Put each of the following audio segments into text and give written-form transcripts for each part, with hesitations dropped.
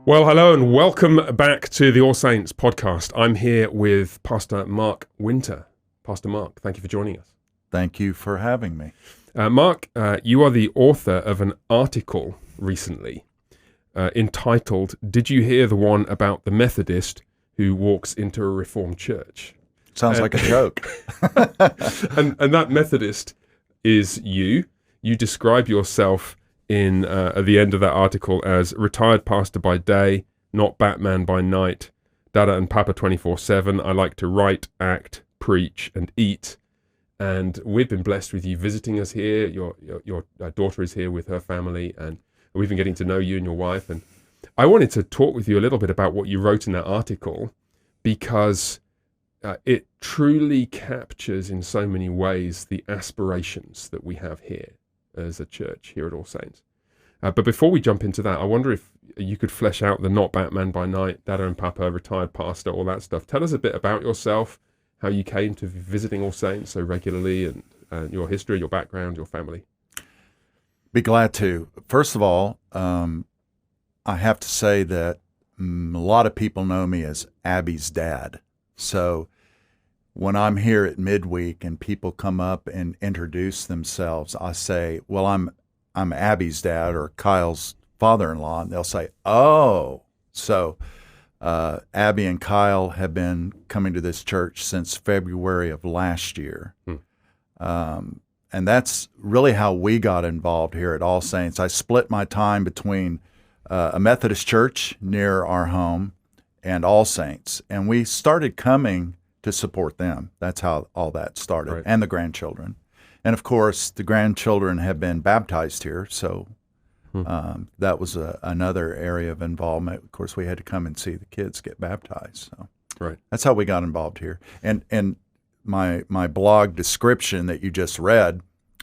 Well, hello and welcome back to the All Saints podcast. I'm here with Pastor Mark Winter. Pastor Mark, thank you for joining us. Thank you for having me. Mark, you are the author of an article recently entitled, "Did you hear the one about the Methodist who walks into a Reformed church?" Sounds like a joke. and that Methodist is you. You describe yourself at the end of that article as retired pastor by day, not Batman by night, Dada and Papa 24/7. I like to write, act, preach, and eat. And we've been blessed with you visiting us here. Your daughter is here with her family, and we've been getting to know you and your wife. And I wanted to talk with you a little bit about what you wrote in that article, because it truly captures in so many ways the aspirations that we have here as a church here at All Saints. But before we jump into that, I wonder if you could flesh out the not Batman by night, Dada and Papa, retired pastor, all that stuff. Tell us a bit about yourself, how you came to visiting All Saints so regularly, and your history, your background, your family. Be glad to. First of all, I have to say that a lot of people know me as Abby's dad. So when I'm here at midweek and people come up and introduce themselves, I say, well, I'm Abby's dad or Kyle's father-in-law, and they'll say, oh. So Abby and Kyle have been coming to this church since February of last year. And that's really how we got involved here at All Saints. I split my time between a Methodist church near our home and All Saints, and we started coming to support them. That's how all that started, right. And the grandchildren. And of course, the grandchildren have been baptized here, so that was another area of involvement. Of course, we had to come and see the kids get baptized. So right. That's how we got involved here. And my blog description that you just read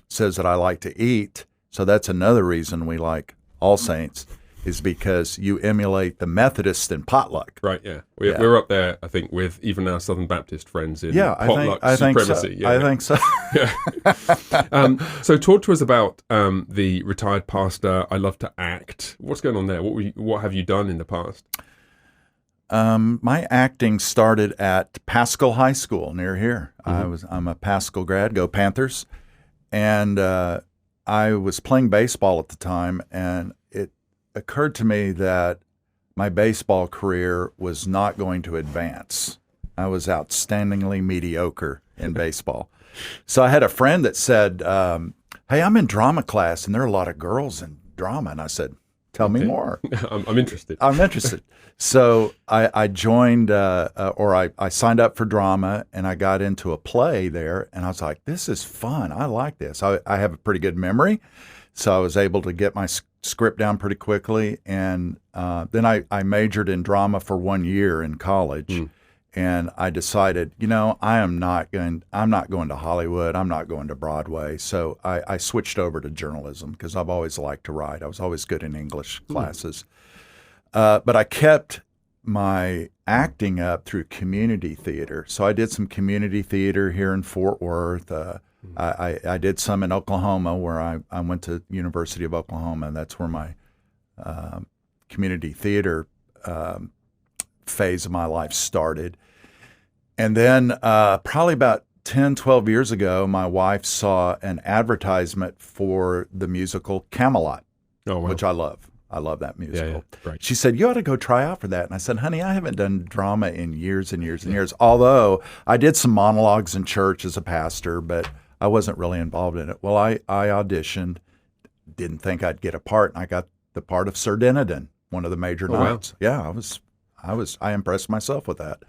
says that I like to eat, so that's another reason we like All Saints, is because you emulate the Methodist and potluck. Right, yeah. We're up there, I think, with even our Southern Baptist friends in potluck I supremacy. Think so. Yeah. So talk to us about the retired pastor. I love to act. What's going on there? What have you done in the past? My acting started at Paschal High School near here. I'm a Paschal grad, go Panthers. And I was playing baseball at the time, and it occurred to me that my baseball career was not going to advance. I was outstandingly mediocre in baseball. So I had a friend that said, hey, I'm in drama class, and there are a lot of girls in drama. And I said, tell me more. I'm interested. I'm interested. So I joined, I signed up for drama, and I got into a play there, and I was like, this is fun. I like this. I have a pretty good memory, so I was able to get my script down pretty quickly, and then I majored in drama for 1 year in college, and I decided, I'm not going to Hollywood. I'm not going to Broadway. So I switched over to journalism because I've always liked to write. I was always good in English classes. But I kept my acting up through community theater. So I did some community theater here in Fort Worth. I did some in Oklahoma, where I went to University of Oklahoma, and that's where my community theater phase of my life started. And then probably about 10, 12 years ago, my wife saw an advertisement for the musical Camelot, which I love. I love that musical. Yeah, right. She said, you ought to go try out for that. And I said, honey, I haven't done drama in years and years and years, although I did some monologues in church as a pastor, but I wasn't really involved in it. Well, I auditioned, didn't think I'd get a part, and I got the part of Sir Dinadan, one of the major knights. Wow. Yeah, I impressed myself with that.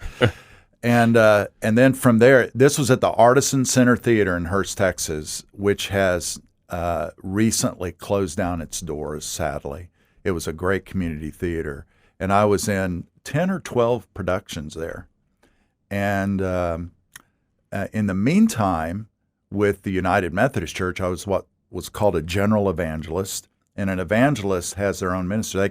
And then from there, this was at the Artisan Center Theater in Hurst, Texas, which has recently closed down its doors, sadly. It was a great community theater, and I was in 10 or 12 productions there. And in the meantime, with the United Methodist Church, I was what was called a general evangelist, and an evangelist has their own ministry.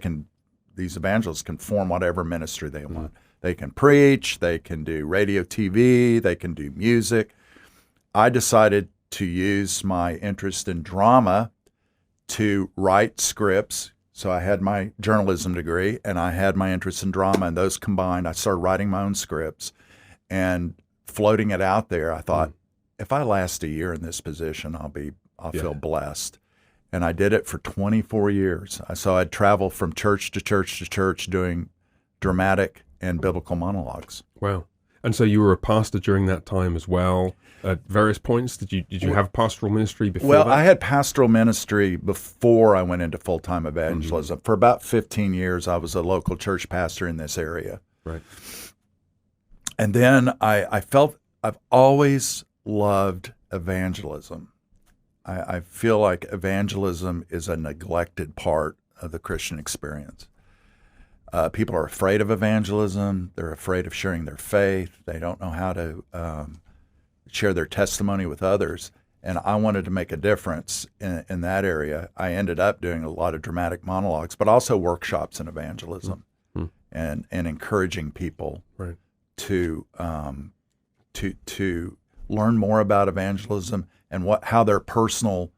These evangelists can form whatever ministry they want. They can preach, they can do radio, TV, they can do music. I decided to use my interest in drama to write scripts, So I had my journalism degree and I had my interest in drama, and those combined, I started writing my own scripts and floating it out there. I thought, if I last a year in this position, I'll feel blessed. And I did it for 24 years. So I'd travel from church to church to church doing dramatic and biblical monologues. Wow. And so you were a pastor during that time as well at various points? Did you have pastoral ministry before Well, that? I had pastoral ministry before I went into full-time evangelism. For about 15 years, I was a local church pastor in this area. Right. And then I felt I've always loved evangelism. I feel like evangelism is a neglected part of the Christian experience. People are afraid of evangelism. They're afraid of sharing their faith. They don't know how to share their testimony with others. And I wanted to make a difference in that area. I ended up doing a lot of dramatic monologues, but also workshops in evangelism and encouraging people to learn more about evangelism and how their personal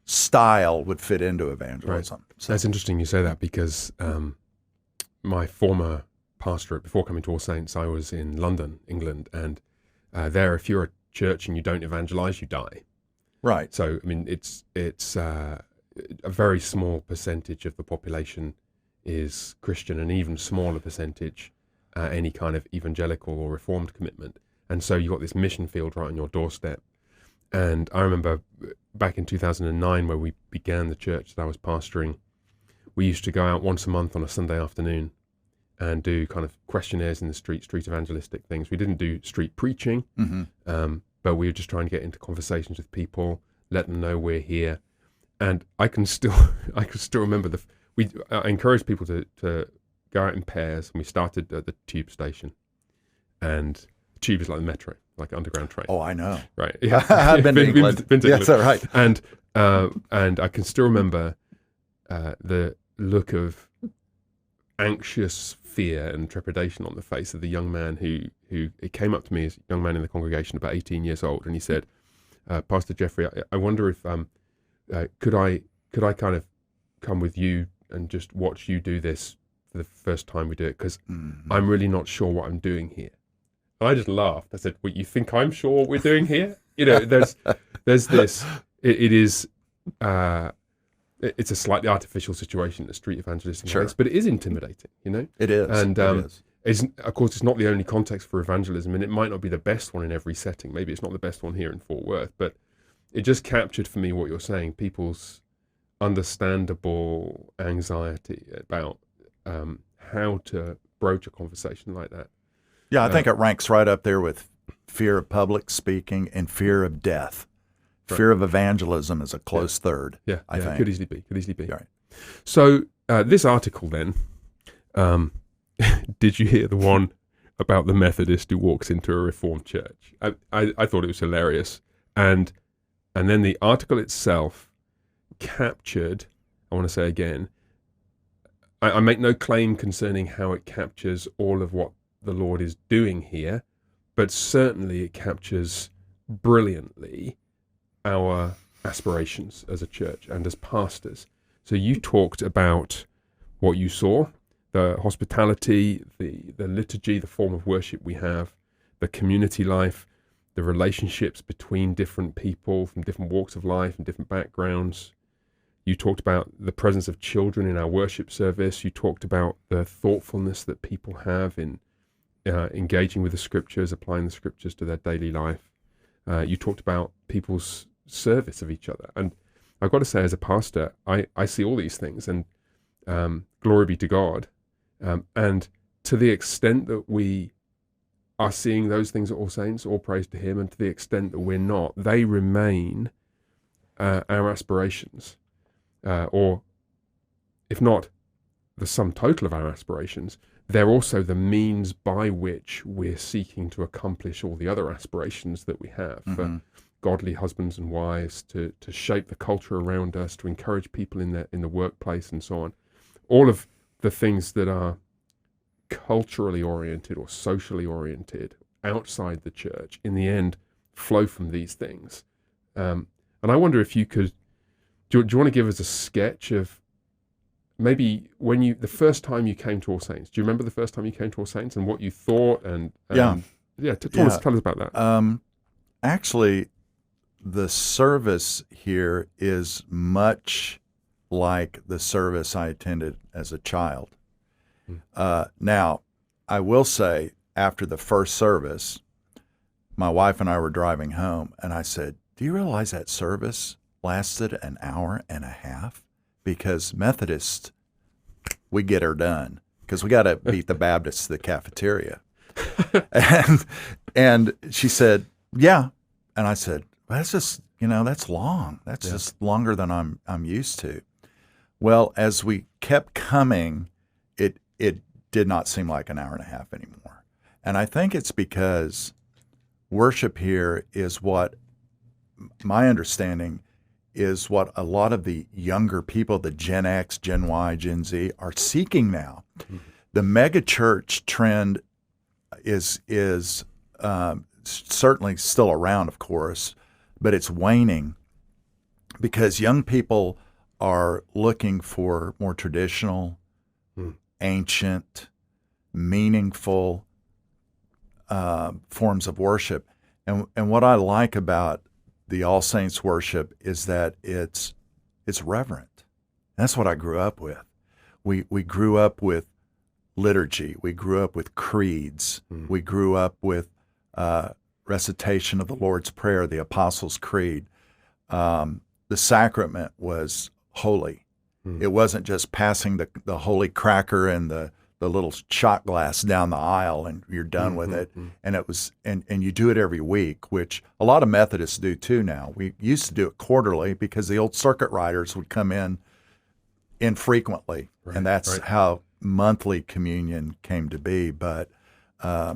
style would fit into evangelism. Right. So that's interesting you say that, because my former pastorate, before coming to All Saints, I was in London, England, and there, if you're a church and you don't evangelize, you die. Right. So, I mean, it's a very small percentage of the population is Christian, and even smaller percentage any kind of evangelical or reformed commitment. And so you've got this mission field right on your doorstep. And I remember back in 2009, where we began the church that I was pastoring, we used to go out once a month on a Sunday afternoon and do kind of questionnaires in the street evangelistic things. We didn't do street preaching, but we were just trying to get into conversations with people, let them know we're here. And I can still remember I encouraged people to go out in pairs, and we started at the tube station. And the tube is like the metro, like an underground train. Oh, I know. Right. Yeah. I've been to England. Been to Yes, England. right. And I can still remember the look of anxious fear and trepidation on the face of the young man who came up to me, as a young man in the congregation, about 18 years old, and he said, Pastor Jeffrey, I wonder if could I kind of come with you and just watch you do this for the first time we do it, because I'm really not sure what I'm doing here. And I just laughed. I said, "Well, you think I'm sure what we're doing here?" You know, there's this. It is. It's a slightly artificial situation in the street evangelistic place, but it is intimidating. You know, It is. And it is. of course, it's not the only context for evangelism, and it might not be the best one in every setting. Maybe it's not the best one here in Fort Worth, but it just captured for me what you're saying: people's understandable anxiety about how to broach a conversation like that. Yeah, I think it ranks right up there with fear of public speaking and fear of death. Right. Fear of evangelism is a close third. Yeah, I think. Could easily be. Right. So this article then, did you hear the one about the Methodist who walks into a Reformed church? I thought it was hilarious, and then the article itself captured. I want to say again, I make no claim concerning how it captures all of what the Lord is doing here, but certainly it captures brilliantly our aspirations as a church and as pastors. So you talked about what you saw, the hospitality, the liturgy, the form of worship we have, the community life, the relationships between different people from different walks of life and different backgrounds. You talked about the presence of children in our worship service. You talked about the thoughtfulness that people have in engaging with the scriptures, applying the scriptures to their daily life. You talked about people's service of each other. And I've got to say, as a pastor, I see all these things, and glory be to God. And to the extent that we are seeing those things at All Saints, all praise to Him, and to the extent that we're not, they remain our aspirations. Or if not the sum total of our aspirations, they're also the means by which we're seeking to accomplish all the other aspirations that we have for godly husbands and wives, to shape the culture around us, to encourage people in the workplace and so on. All of the things that are culturally oriented or socially oriented outside the church, in the end, flow from these things. And I wonder if you could, do you want to give us a sketch of maybe the first time you came to All Saints. Do you remember the first time you came to All Saints and what you thought? And Yeah. tell us about that. Actually, the service here is much like the service I attended as a child. Now, I will say, after the first service, my wife and I were driving home, and I said, "Do you realize that service lasted an hour and a half? Because Methodists, we get her done because we got to beat the Baptists to the cafeteria." and she said, "Yeah," and I said, well, "That's just that's long. That's just longer than I'm used to." Well, as we kept coming, it did not seem like an hour and a half anymore, and I think it's because worship here is what my understanding is what a lot of the younger people, the Gen X, Gen Y, Gen Z, are seeking now. Mm-hmm. The mega church trend is certainly still around, of course, but it's waning because young people are looking for more traditional, ancient, meaningful forms of worship. And what I like about the All Saints worship is that it's reverent. That's what I grew up with. We grew up with liturgy. We grew up with creeds. We grew up with recitation of the Lord's Prayer, the Apostles' Creed. The sacrament was holy. It wasn't just passing the holy cracker and the little shot glass down the aisle and you're done with it. And it was and you do it every week, which a lot of Methodists do too now. We used to do it quarterly because the old circuit riders would come in infrequently. Right, and that's how monthly communion came to be. But I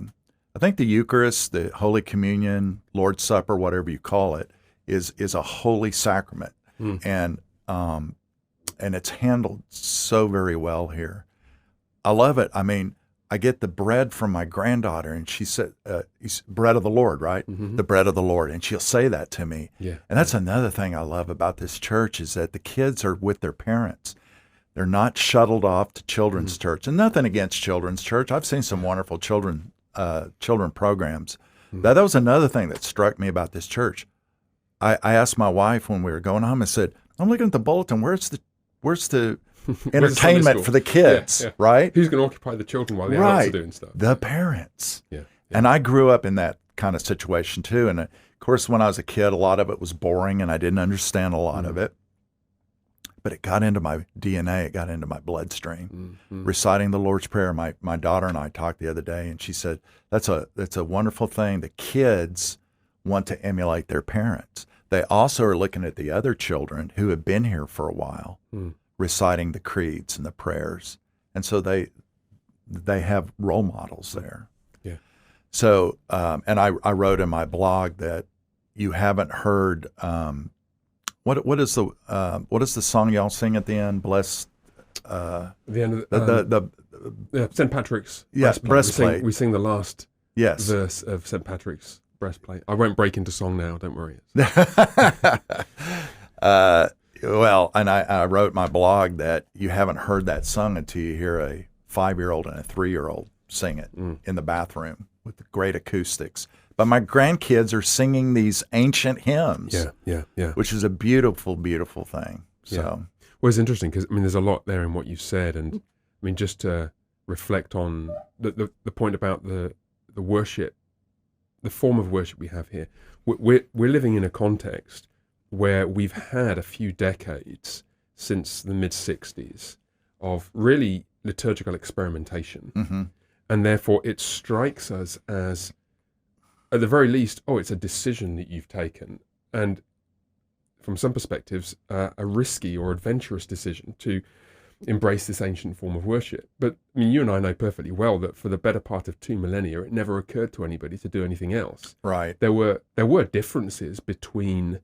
think the Eucharist, the Holy Communion, Lord's Supper, whatever you call it, is a holy sacrament. And it's handled so very well here. I love it. I mean, I get the bread from my granddaughter, and she said, bread of the Lord, right? The bread of the Lord. And she'll say that to me. Yeah. And that's another thing I love about this church is that the kids are with their parents. They're not shuttled off to children's church. And nothing against children's church. I've seen some wonderful children programs. That was another thing that struck me about this church. I asked my wife when we were going home, I said, I'm looking at the bulletin, where's the entertainment for the kids, right? Who's going to occupy the children while the adults are doing stuff? The parents. Yeah. And I grew up in that kind of situation too. And of course, when I was a kid, a lot of it was boring and I didn't understand a lot of it. But it got into my DNA. It got into my bloodstream. Reciting the Lord's Prayer. My daughter and I talked the other day, and she said, that's a wonderful thing. The kids want to emulate their parents. They also are looking at the other children who have been here for a while, reciting the creeds and the prayers. And so they have role models there. Yeah. So, and I wrote in my blog that you haven't heard, what is the song y'all sing at the end? Blessed, the end of St. Patrick's. Yes, breastplate. We sing the last verse of St. Patrick's breastplate. I won't break into song now, don't worry. Well, and I wrote my blog that you haven't heard that sung until you hear a 5-year-old and a 3-year-old sing it in the bathroom with the great acoustics. But my grandkids are singing these ancient hymns, which is a beautiful, beautiful thing. So, well, it's interesting because there's a lot there in what you said, and just to reflect on the point about the worship, the form of worship we have here. We're living in a context where we've had a few decades since the mid-'60s of really liturgical experimentation. And therefore it strikes us as, at the very least, it's a decision that you've taken. And from some perspectives, a risky or adventurous decision to embrace this ancient form of worship. But you and I know perfectly well that for the better part of 2 millennia, it never occurred to anybody to do anything else. Right. There were differences between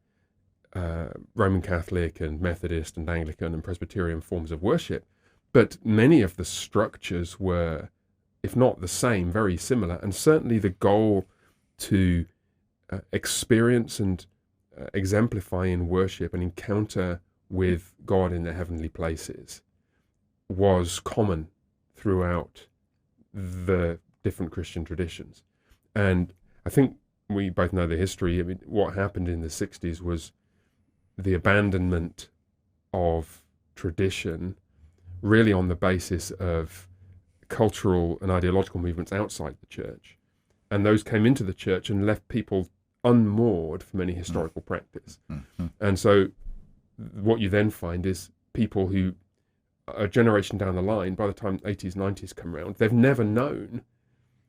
Roman Catholic and Methodist and Anglican and Presbyterian forms of worship, but many of the structures were, if not the same, very similar. And certainly the goal to experience and exemplify in worship an encounter with God in the heavenly places was common throughout the different Christian traditions. And I think we both know the history. I mean, what happened in the 60s was the abandonment of tradition, really on the basis of cultural and ideological movements outside the church. And those came into the church and left people unmoored from any historical practice. Mm-hmm. And so what you then find is people who, a generation down the line, by the time 80s, 90s come around, they've never known,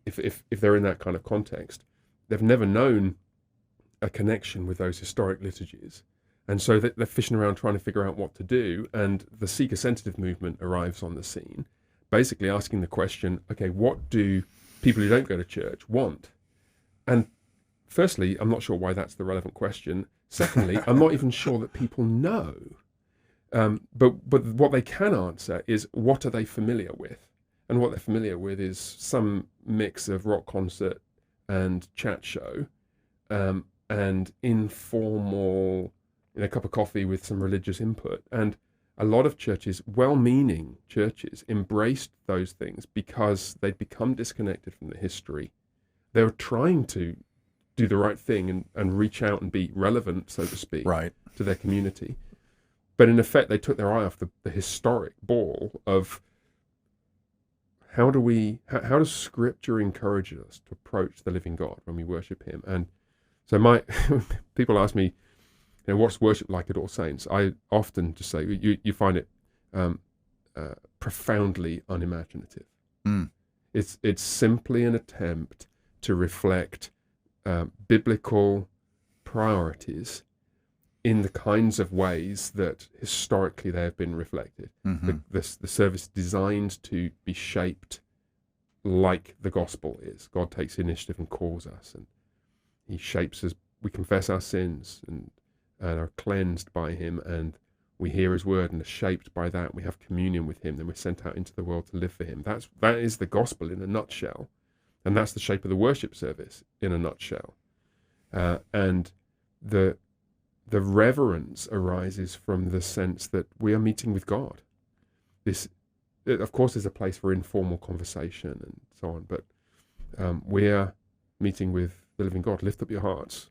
if they're in that kind of context, they've never known a connection with those historic liturgies. And so they're fishing around trying to figure out what to do. And the seeker-sensitive movement arrives on the scene, basically asking the question, okay, what do people who don't go to church want? And firstly, I'm not sure why that's the relevant question. Secondly, I'm not even sure that people know. But what they can answer is, what are they familiar with? And what they're familiar with is some mix of rock concert and chat show, and informal, a cup of coffee with some religious input. And a lot of churches, well-meaning churches, embraced those things because they'd become disconnected from the history. They were trying to do the right thing and reach out and be relevant, so to speak, Right. to their community. But in effect, they took their eye off the historic ball of how does Scripture encourage us to approach the living God when we worship Him? And so people ask me, what's worship like at All Saints? I often just say, you find it profoundly unimaginative. Mm. It's simply an attempt to reflect biblical priorities in the kinds of ways that historically they have been reflected. Mm-hmm. The service designed to be shaped like the gospel is. God takes initiative and calls us, and He shapes us. We confess our sins and are cleansed by Him, and we hear His word and are shaped by that. We have communion with Him, then we're sent out into the world to live for Him. That is the gospel in a nutshell, and that's the shape of the worship service in a nutshell. And the reverence arises from the sense that we are meeting with God. This, of course, is a place for informal conversation and so on, but we are meeting with the living God. Lift up your hearts.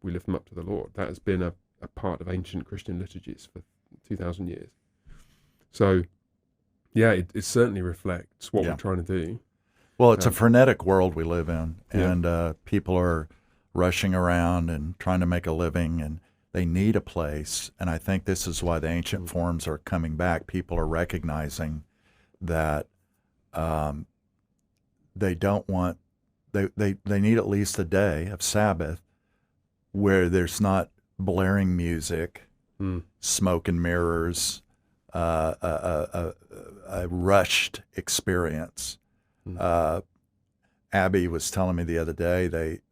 We lift them up to the Lord. That has been a part of ancient Christian liturgies for 2,000 years. So, yeah, it certainly reflects what we're trying to do. Well, it's a frenetic world we live in, and Yeah. people are rushing around and trying to make a living, and they need a place. And I think this is why the ancient forms are coming back. People are recognizing that they don't want, they need at least a day of Sabbath where there's not blaring music, smoke and mirrors, a rushed experience. Abby was telling me the other day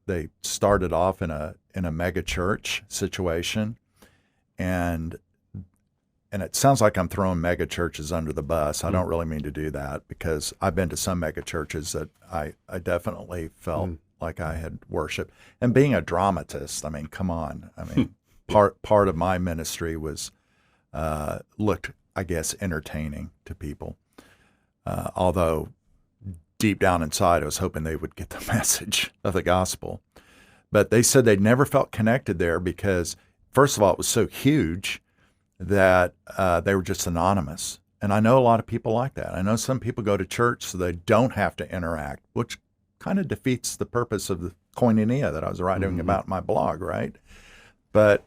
they started off in a mega church situation, and it sounds like I'm throwing mega churches under the bus. I don't really mean to do that, because I've been to some mega churches that I definitely felt like I had worship. And being a dramatist, I mean, come on. I mean, part of my ministry was looked, I guess, entertaining to people, although deep down inside, I was hoping they would get the message of the gospel. But they said they'd never felt connected there because, first of all, it was so huge that they were just anonymous. And I know a lot of people like that. I know some people go to church so they don't have to interact, which kind of defeats the purpose of the koinonia that I was writing about in my blog, right? But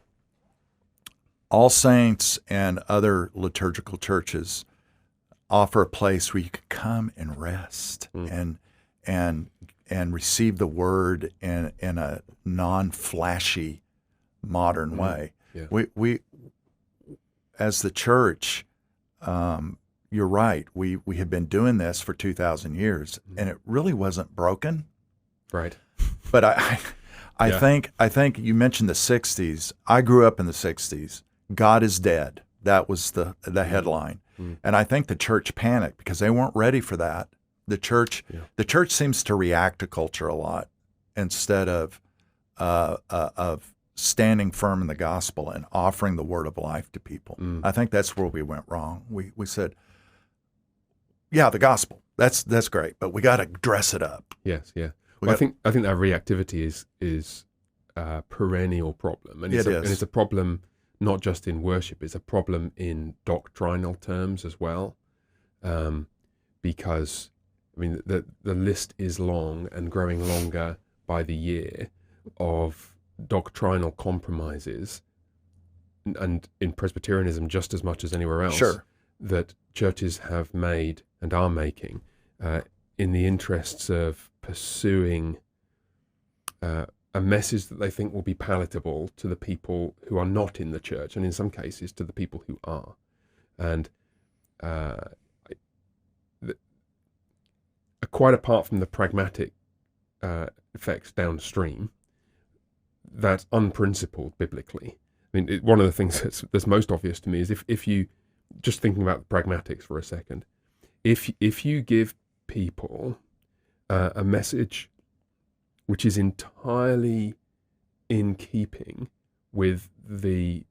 All Saints and other liturgical churches offer a place where you can come and rest and receive the word in a non-flashy modern way. Yeah. We as the church, you're right. We have been doing this for 2,000 years, and it really wasn't broken. Right. But I think you mentioned the 60s. I grew up in the 60s. God is dead. That was the headline. And I think the church panicked because they weren't ready for that. The church seems to react to culture a lot instead of standing firm in the gospel and offering the word of life to people. I think that's where we went wrong. We said, yeah, the gospel. That's great, but we got to dress it up. Yes, yeah. Well, I think that reactivity is a perennial problem, and it's a problem not just in worship; it's a problem in doctrinal terms as well, because I mean the list is long and growing longer by the year of doctrinal compromises, and in Presbyterianism just as much as anywhere else, that churches have made and are making in the interests of pursuing a message that they think will be palatable to the people who are not in the church, and in some cases to the people who are. And quite apart from the pragmatic effects downstream, that's unprincipled biblically. I mean, one of the things that's most obvious to me is if you, just thinking about the pragmatics for a second, if you give people a message which is entirely in keeping with the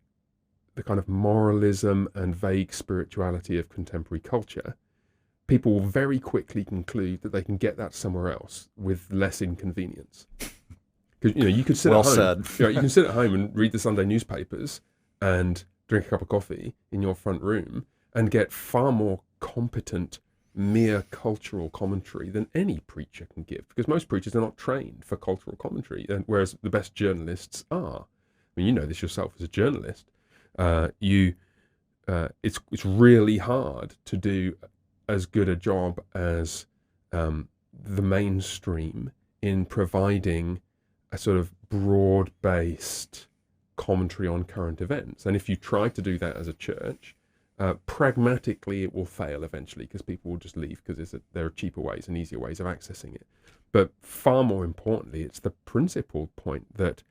kind of moralism and vague spirituality of contemporary culture, people will very quickly conclude that they can get that somewhere else with less inconvenience. Because you could sit at home. You can sit at home and read the Sunday newspapers and drink a cup of coffee in your front room and get far more competent mere cultural commentary than any preacher can give, because most preachers are not trained for cultural commentary, whereas the best journalists are. I mean, you know this yourself as a journalist. It's really hard to do as good a job as the mainstream in providing a sort of broad-based commentary on current events. And if you try to do that as a church, pragmatically it will fail eventually, because people will just leave because there are cheaper ways and easier ways of accessing it. But far more importantly, it's the principal point that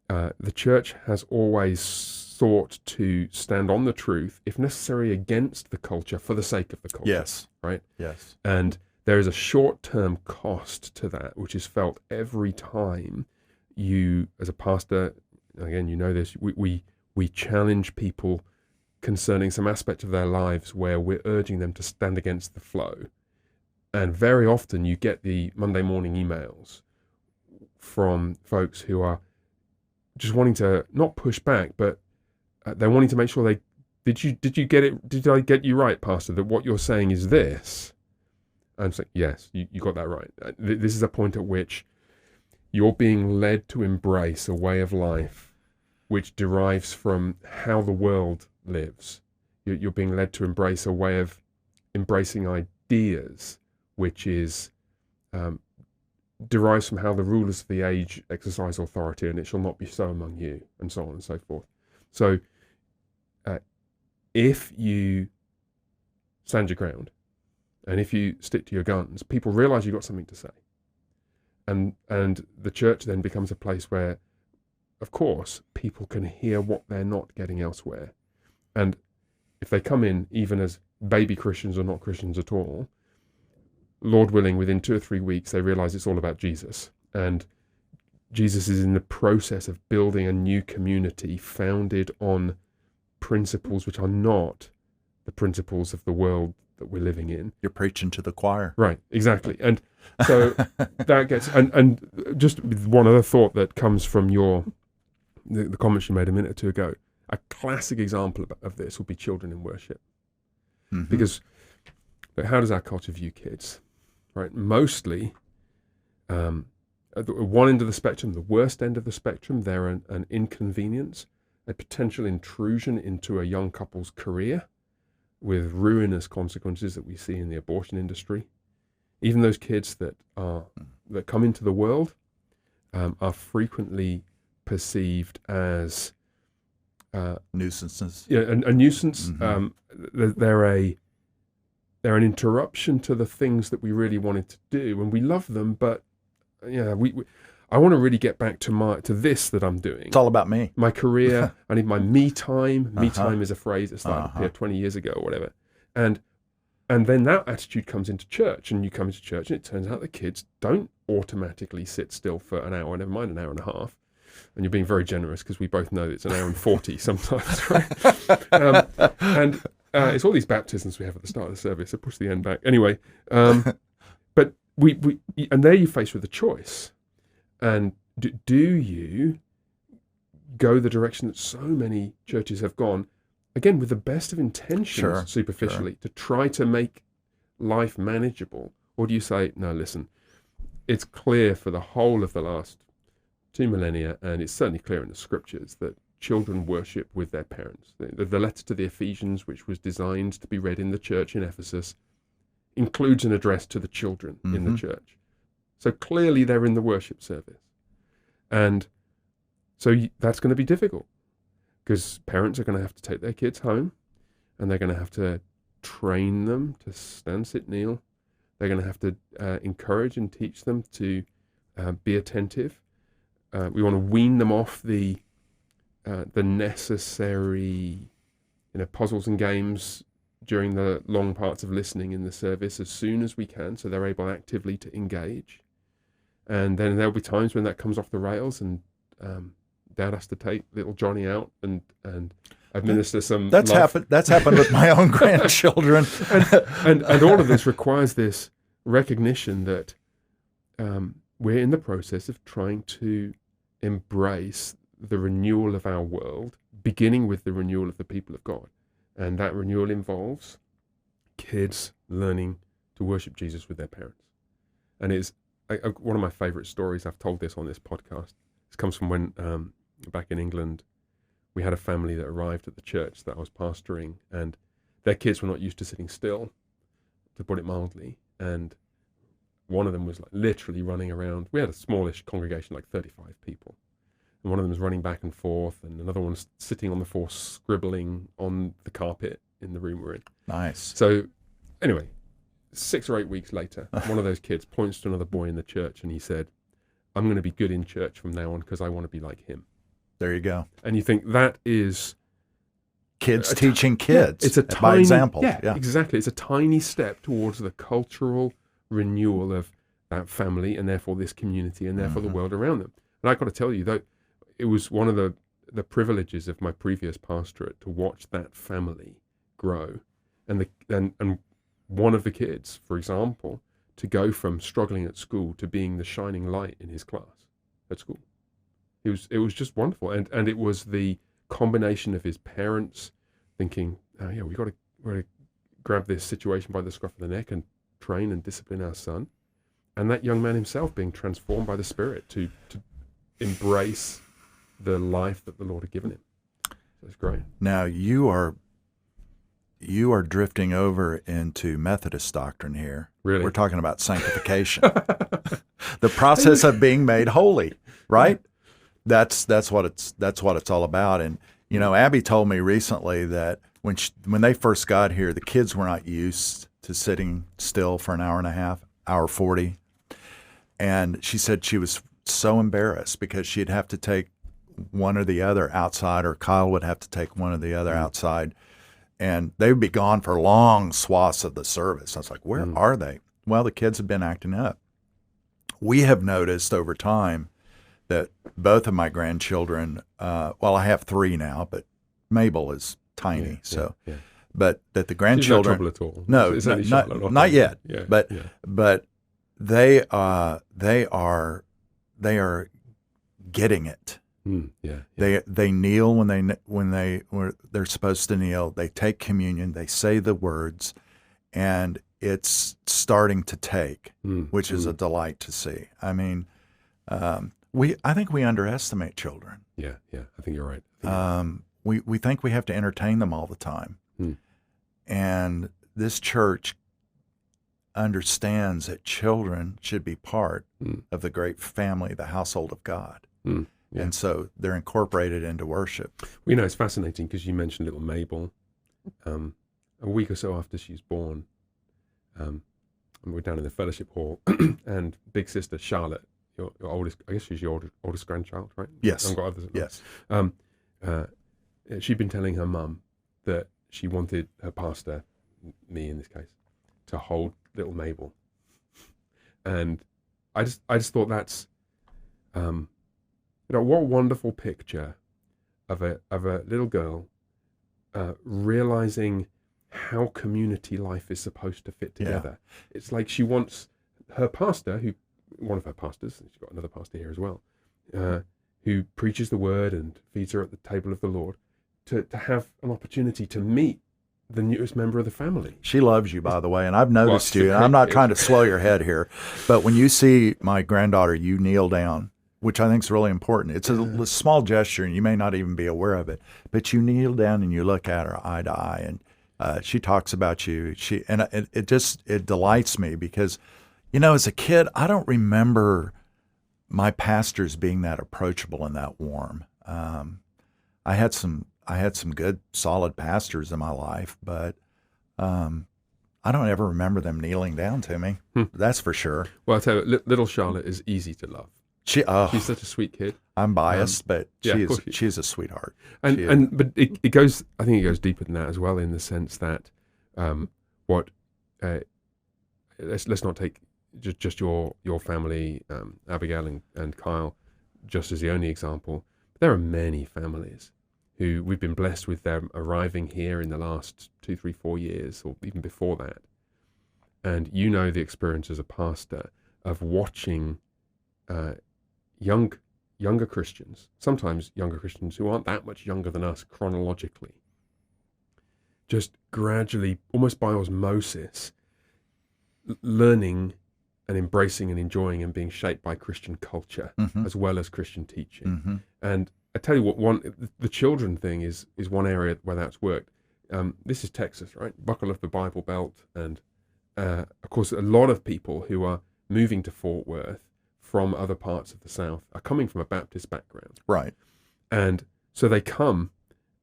the church has always sought to stand on the truth, if necessary against the culture, for the sake of the culture. Yes. Right? Yes. And there is a short-term cost to that, which is felt every time you, as a pastor, again, you know this, we challenge people concerning some aspect of their lives where we're urging them to stand against the flow. And very often you get the Monday morning emails from folks who are just wanting to not push back, but they're wanting to make sure did you get it? Did I get you right, Pastor, that what you're saying is this? I'm saying, yes, you got that right. This is a point at which you're being led to embrace a way of life which derives from how the world lives. You're being led to embrace a way of embracing ideas which is derives from how the rulers of the age exercise authority, and it shall not be so among you, and so on and so forth. So if you stand your ground and if you stick to your guns, people realize you've got something to say, and the church then becomes a place where, of course, people can hear what they're not getting elsewhere. And if they come in even as baby Christians or not Christians at all, Lord willing, within 2 or 3 weeks, they realize it's all about Jesus. And Jesus is in the process of building a new community founded on principles which are not the principles of the world that we're living in. You're preaching to the choir. Right, exactly. And so that gets, and just one other thought that comes from the comments you made a minute or two ago. A classic example of this would be children in worship. Mm-hmm. Because how does our culture view kids? Right, mostly at one end of the spectrum, the worst end of the spectrum, they're an inconvenience, a potential intrusion into a young couple's career with ruinous consequences that we see in the abortion industry. Even those kids that come into the world are frequently perceived as nuisances. Yeah, a nuisance. Mm-hmm. They're an interruption to the things that we really wanted to do, and we love them. But yeah, I want to really get back to this that I'm doing. It's all about me. My career. I need my me time. Me time is a phrase that started to appear 20 years ago or whatever. And then that attitude comes into church, and you come into church, and it turns out the kids don't automatically sit still for an hour, never mind an hour and a half. And you're being very generous because we both know it's an hour and 40 sometimes, right? It's all these baptisms we have at the start of the service. So push the end back. Anyway, but and there you're faced with a choice. And do you go the direction that so many churches have gone, again, with the best of intentions, superficially, to try to make life manageable? Or do you say, no, listen, it's clear for the whole of the last 2 millennia, and it's certainly clear in the scriptures, that children worship with their parents. The letter to the Ephesians, which was designed to be read in the church in Ephesus, includes an address to the children in the church. So clearly they're in the worship service. And so that's going to be difficult, because parents are going to have to take their kids home, and they're going to have to train them to stand, sit, kneel. They're going to have to encourage and teach them to be attentive. We want to wean them off the necessary, puzzles and games during the long parts of listening in the service as soon as we can, so they're able actively to engage. And then there'll be times when that comes off the rails, and Dad has to take little Johnny out and administer some. That's happened with my own grandchildren. and all of this requires this recognition that we're in the process of trying to embrace the renewal of our world, beginning with the renewal of the people of God. And that renewal involves kids learning to worship Jesus with their parents. And it's one of my favorite stories. I've told this on this podcast. This comes from when, back in England, we had a family that arrived at the church that I was pastoring, and their kids were not used to sitting still, to put it mildly. And one of them was like literally running around. We had a smallish congregation, like 35 people. And one of them was running back and forth, and another one's sitting on the floor scribbling on the carpet in the room we're in. Nice. So anyway, 6 or 8 weeks later, one of those kids points to another boy in the church, and he said, I'm going to be good in church from now on because I want to be like him. There you go. And you think that is... Kids teaching kids. It's a by tiny example. Yeah, exactly. It's a tiny step towards the cultural renewal of that family, and therefore this community, and therefore the world around them. And I've got to tell you, though, it was one of the privileges of my previous pastorate to watch that family grow. And one of the kids, for example, to go from struggling at school to being the shining light in his class at school. It was just wonderful. And it was the combination of his parents thinking, oh yeah, we've got to grab this situation by the scruff of the neck and train and discipline our son. And that young man himself being transformed by the Spirit to embrace the life that the Lord had given him. So it's great. Now you are drifting over into Methodist doctrine here. Really? We're talking about sanctification. The process of being made holy, right? That's what it's all about. And Abby told me recently that when they first got here, the kids were not used to sitting still for an hour and a half, hour 40. And she said she was so embarrassed because she'd have to take one or the other outside, or Kyle would have to take one or the other outside, and they would be gone for long swaths of the service. I was like, where are they? Well, the kids have been acting up. We have noticed over time that both of my grandchildren, well, I have 3 now, but Mabel is tiny, but that the grandchildren, she's no trouble at all. No, it's only Charlotte, not yet. Yeah, but they are getting it. They kneel when they're supposed to kneel. They take communion. They say the words, and it's starting to take, which is a delight to see. I mean, I think we underestimate children. Yeah, I think you're right. We think we have to entertain them all the time, and this church understands that children should be part of the great family, the household of God. Yeah. And so they're incorporated into worship. Well, it's fascinating because you mentioned little Mabel. A week or so after she's born, we're down in the fellowship hall, and big sister Charlotte, your oldest, I guess she's your oldest grandchild, right? Yes. I've got others. Yes. She'd been telling her mum that she wanted her pastor, me in this case, to hold little Mabel. And I just thought that's, what a wonderful picture of a little girl realizing how community life is supposed to fit together. It's like she wants her pastor, one of her pastors, she's got another pastor here as well, who preaches the word and feeds her at the table of the Lord, to have an opportunity to meet the newest member of the family. She loves you, by the way, and I've noticed you, and I'm not trying to swell your head here, but when you see my granddaughter, you kneel down, which I think is really important. It's a small gesture, and you may not even be aware of it, but you kneel down and you look at her eye to eye, and she talks about you. It delights me because, as a kid, I don't remember my pastors being that approachable and that warm. I had some good, solid pastors in my life, but I don't ever remember them kneeling down to me. That's for sure. Well, I'll tell you, little Charlotte is easy to love. She's such a sweet kid. I'm biased, but she's a sweetheart. But it goes. I think it goes deeper than that as well, in the sense that let's not take just your family, Abigail and Kyle, just as the only example. There are many families who we've been blessed with them arriving here in the last 2, 3, 4 years, or even before that. And the experience as a pastor of watching younger Christians, sometimes younger Christians who aren't that much younger than us chronologically, just gradually, almost by osmosis, learning and embracing and enjoying and being shaped by Christian culture as well as Christian teaching. And I tell you what, the children thing is one area where that's worked. This is Texas, right? Buckle up the Bible Belt, and of course, a lot of people who are moving to Fort Worth from other parts of the South are coming from a Baptist background, right? And so they come,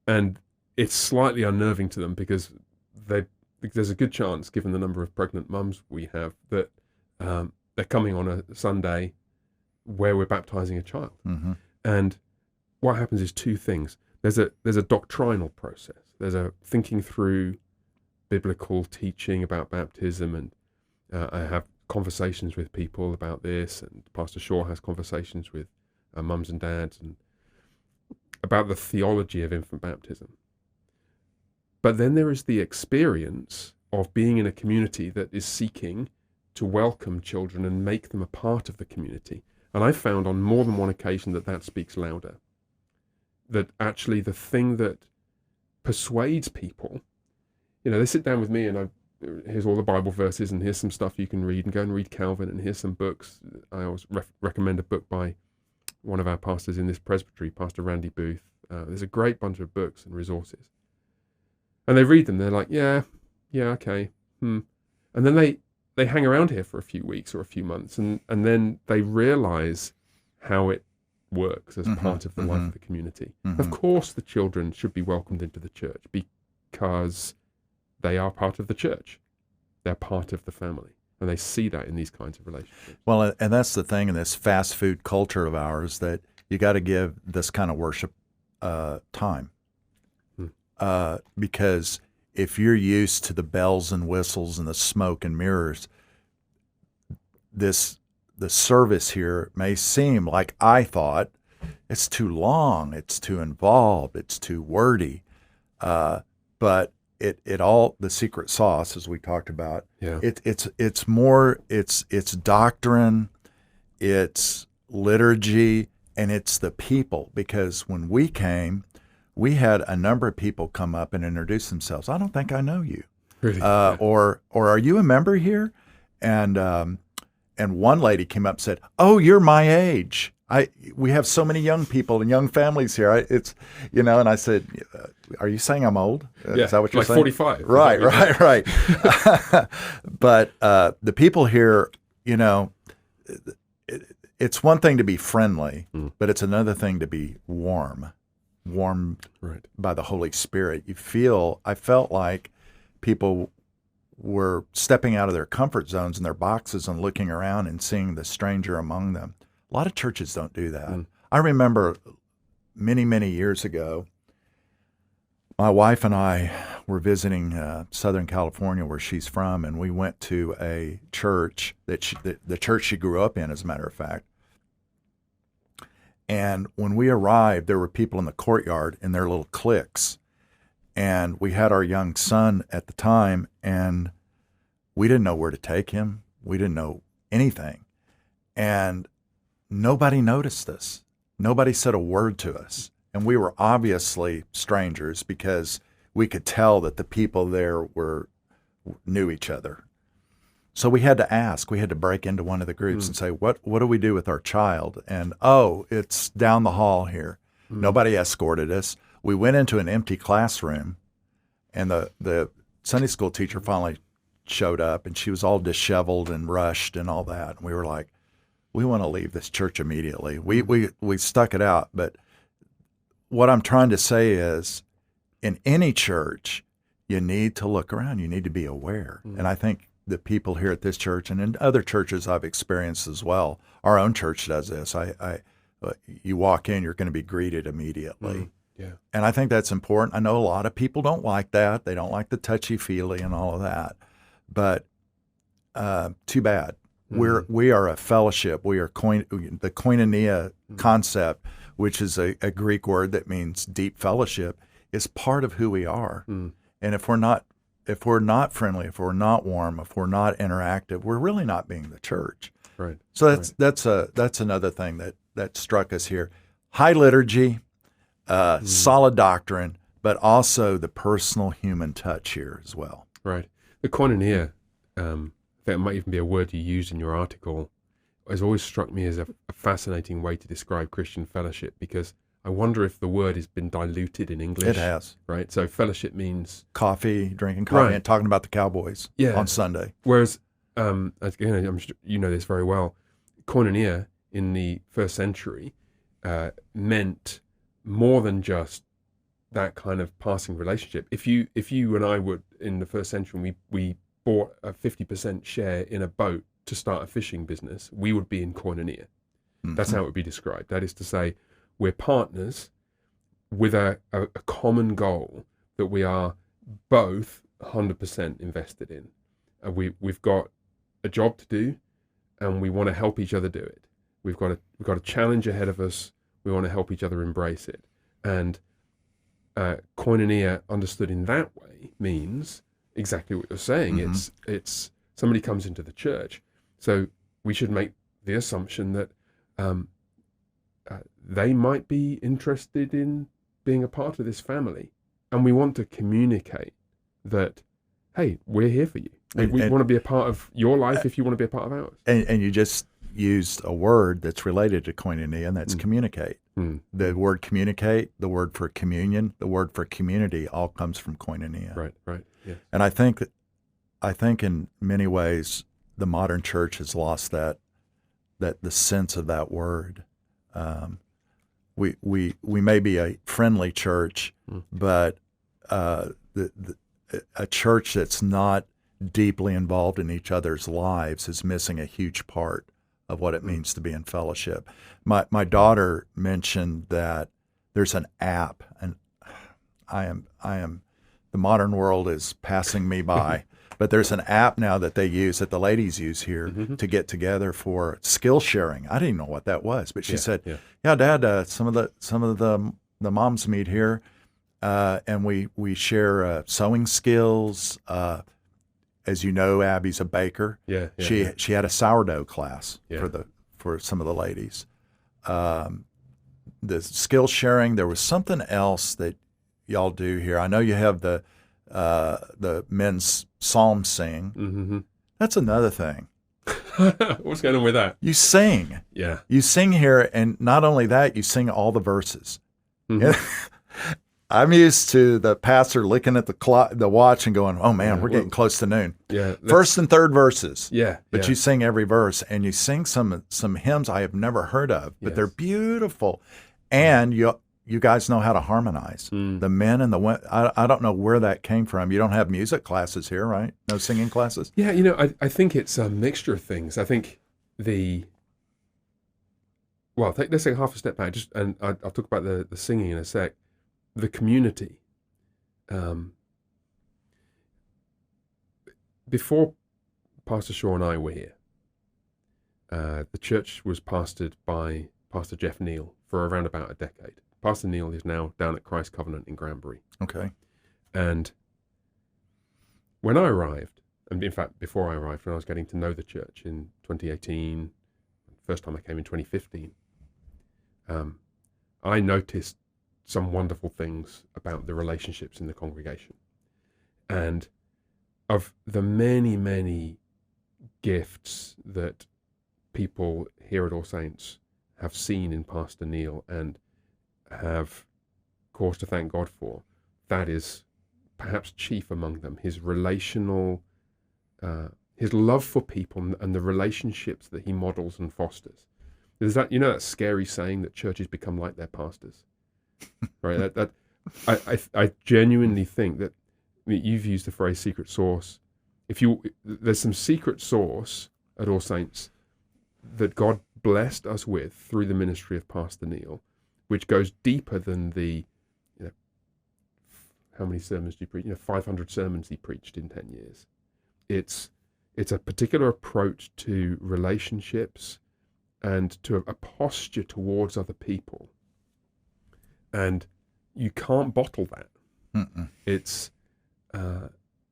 and it's slightly unnerving to them because there's a good chance, given the number of pregnant mums we have, that they're coming on a Sunday where we're baptizing a child, and what happens is two things. There's a doctrinal process. There's a thinking through biblical teaching about baptism, and I have conversations with people about this, and Pastor Shaw has conversations with mums and dads and about the theology of infant baptism. But then there is the experience of being in a community that is seeking to welcome children and make them a part of the community. And I've found on more than one occasion that speaks louder. That actually the thing that persuades people, they sit down with me and here's all the Bible verses, and here's some stuff you can read, and go and read Calvin, and here's some books. I always recommend a book by one of our pastors in this presbytery, Pastor Randy Booth. There's a great bunch of books and resources. And they read them, they're like, yeah, okay. And then they hang around here for a few weeks or a few months, and then they realize how it works as part of the life of the community. Of course, the children should be welcomed into the church because they are part of the church. They're part of the family, and they see that in these kinds of relationships. Well, and that's the thing in this fast food culture of ours, that you got to give this kind of worship time. Because if you're used to the bells and whistles and the smoke and mirrors, the service here may seem like, I thought, it's too long, it's too involved, it's too wordy. But it all, the secret sauce, as we talked about, it's more, it's doctrine, it's liturgy, and it's the people. Because when we came, we had a number of people come up and introduce themselves. I don't think I know you. Really? Or are you a member here? And one lady came up and said, "Oh, you're my age. We have so many young people and young families here." And I said, "Are you saying I'm old? Is that what you're saying?" 45. Right. But the people here, it's one thing to be friendly, but it's another thing to be warmed by the Holy Spirit. I felt like people were stepping out of their comfort zones and their boxes and looking around and seeing the stranger among them. A lot of churches don't do that. I remember many, many years ago, my wife and I were visiting Southern California, where she's from, and we went to a church the church she grew up in, as a matter of fact. And when we arrived, there were people in the courtyard in their little cliques. And we had our young son at the time, and we didn't know where to take him. We didn't know anything. And nobody noticed us. Nobody said a word to us. And we were obviously strangers because we could tell that the people there knew each other. So we had to ask. We had to break into one of the groups and say, what do we do with our child? And, it's down the hall here. Nobody escorted us. We went into an empty classroom, and the Sunday school teacher finally showed up, and she was all disheveled and rushed and all that. And we were like, we want to leave this church immediately. We stuck it out. But what I'm trying to say is, in any church, you need to look around. You need to be aware. And I think the people here at this church and in other churches I've experienced as well, our own church does this. You walk in, you're going to be greeted immediately. Yeah. And I think that's important. I know a lot of people don't like that. They don't like the touchy-feely and all of that. But too bad. We are a fellowship. We are the koinonia concept, which is a Greek word that means deep fellowship, is part of who we are. And if we're not friendly, if we're not warm, if we're not interactive, we're really not being the church. Right. So that's another thing that struck us here. High liturgy, solid doctrine, but also the personal human touch here as well. Right. The koinonia, that might even be a word you used in your article, has always struck me as a fascinating way to describe Christian fellowship, because I wonder if the word has been diluted in English. It has. Right. So fellowship means drinking coffee, and talking about the Cowboys on Sunday. Whereas, again, I'm sure you know this very well, koinonia in the first century meant more than just that kind of passing relationship. If you and I were in the first century, we bought a 50% share in a boat to start a fishing business, we would be in koinonia. That's how it would be described. That is to say, we're partners with a common goal that we are both 100% invested in. We've got a job to do, and we want to help each other do it. We've got a challenge ahead of us. We want to help each other embrace it. And koinonia, understood in that way, means exactly what you're saying. It's somebody comes into the church, so we should make the assumption that they might be interested in being a part of this family, and we want to communicate that, hey, we're here for you. We want to be a part of your life if you want to be a part of ours. And you just used a word that's related to koinonia, and that's communicate. The word communicate, the word for communion, the word for community, all comes from koinonia. Right. Yeah. And I think in many ways the modern church has lost that the sense of that word. We may be a friendly church, but a church that's not deeply involved in each other's lives is missing a huge part of what it means to be in fellowship. My daughter mentioned that there's an app, and I am the modern world is passing me by. But there's an app now that that the ladies use here to get together for skill sharing. I didn't even know what that was, but she said, "Yeah, Dad, some of the moms meet here, and we share sewing skills. As you know, Abby's a baker. She had a sourdough class for some of the ladies. The skill sharing. There was something else that y'all do here. I know you have the men's psalm sing. That's another thing. What's going on with that? You sing. Yeah. You sing here, and not only that, you sing all the verses. I'm used to the pastor looking at the watch and going, "Oh man, we're getting close to noon." Yeah. First and third verses. Yeah. But you sing every verse, and you sing some hymns I have never heard of, but they're beautiful, and you guys know how to harmonize. The men and the women. I don't know where that came from. You don't have music classes here, right? No singing classes? Yeah, I think it's a mixture of things. I think let's take half a step back, and I'll talk about the singing in a sec. The community. Before Pastor Shaw and I were here, the church was pastored by Pastor Jeff Neal for around about a decade. Pastor Neal is now down at Christ Covenant in Granbury. Okay. And when I arrived, and in fact, before I arrived, when I was getting to know the church in 2018, first time I came in 2015, I noticed some wonderful things about the relationships in the congregation. And of the many, many gifts that people here at All Saints have seen in Pastor Neil and have cause to thank God for, that is perhaps chief among them, his relational, his love for people and the relationships that he models and fosters. There's that, that scary saying that churches become like their pastors, right? I genuinely think that, you've used the phrase secret sauce. There's some secret sauce at All Saints that God blessed us with through the ministry of Pastor Neil, which goes deeper than the, how many sermons do you preach? 500 sermons he preached in 10 years. It's a particular approach to relationships and to a posture towards other people. And you can't bottle that. Mm-mm. It's,